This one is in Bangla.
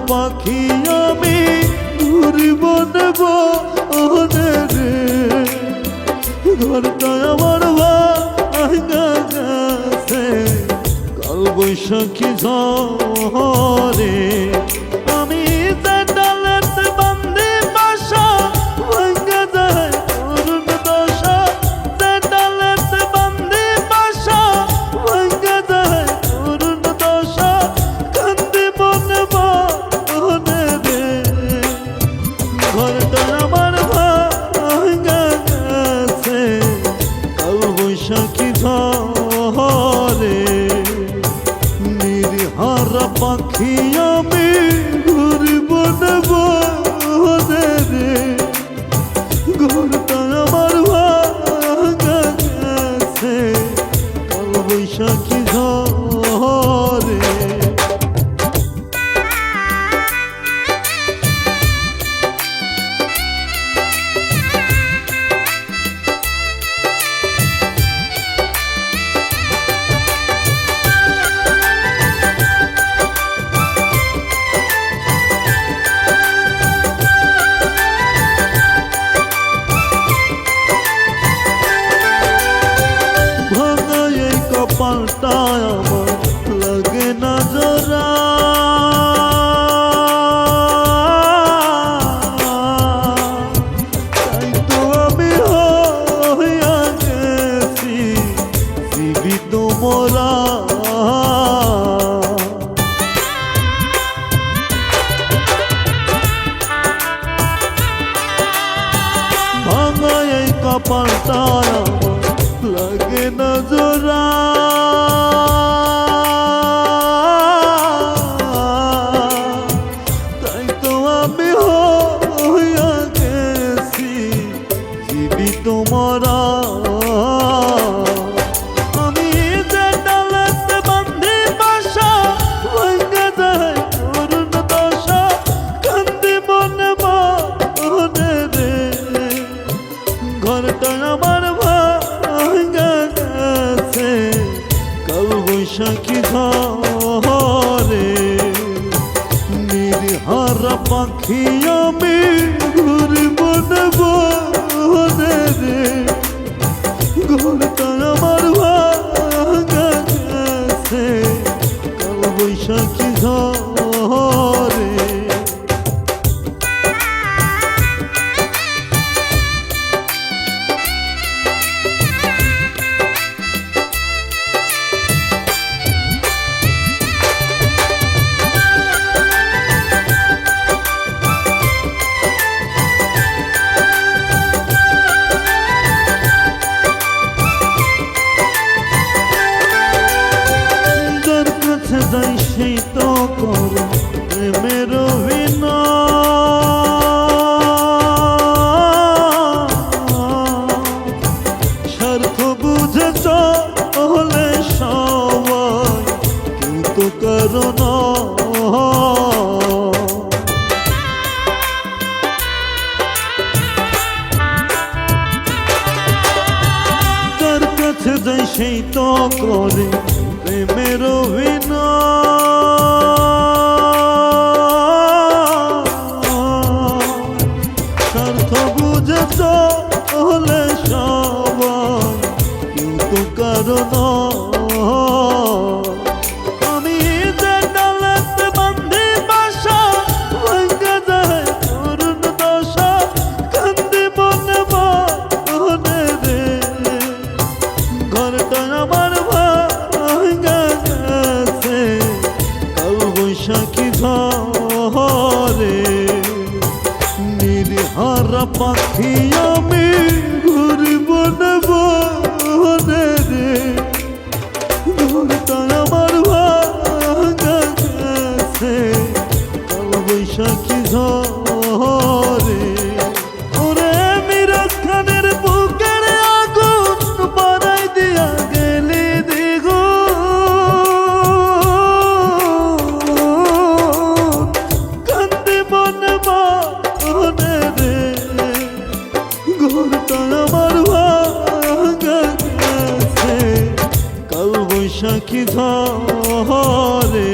পাখি আমি ঘুরিব নেব ওরে রে ঘরটা আমার ভাঙা গেছে কাল বৈশাখী ঝড়ে আমি যে ডালেতে বান্ধি বাসা ভাঙা যায় করুণ দশা যে ডালেতে বান্ধি বাসা ভাঙা যায় করুণ দশা কান্দি মনে মনে রে ঘরটা আমার ভাঙা গেছে কাল বৈশাখী ঝড়ে নির্হারা পাখি আমি ঘুরিব নেব ওরে রে ঘরটা আমার ভাঙা গেছে কাল বৈশাখী ঝড়ে কপালটা আমার লাগে না জোড়া তাই তো আমি হইয়া গেছি জীবিত মোরা ভাঙা এই কপালটা আমার লাগে না জোড়া তাই তো আমি হইয়া গেছি জীবিত মরা আমি যে ডালেতে বান্ধি বাসা ভাঙা যায় করুণ দশা কান্দি মনে মনে রে ঘরটা আমার ভাঙা গেছে কাল বৈশাখী ঝড়ে নির্হারা পাখি আমি ঘুরিব নেব ওরে রে ঘরটা আমার ভাঙা গেছে কাল বৈশাখী ঝড়ে যাই সেই তো করে প্রেমের স্বার্থ বুঝে চলে সবাই কিন্তু কারণ যার কাছে যাই সেই তো করে প্রেমের স্বার্থ বুঝে চলে সবাই কিন্তু কারণ আমি যে ডালেতে বান্ধি বাসা ভাঙা যায় করুণ দশা কান্দি মনে মনে রে ঘরটা আমার ভাঙা গেছে কাল বৈশাখী ঝড়ে নির্হারা পাখি আমি ঘুরিব নেব ওরে রে ঘরটা আমার ভাঙা গেছে কাল বৈশাখী ঝড়ে ওরে মিরাজ খানের বুকের আগুন বাড়াই দিয়া গেলি দ্বিগুণ কান্দি মনে মনে রে ঘরটা আমার ভাঙা গেছে কাল বৈশাখী ঝড়ে।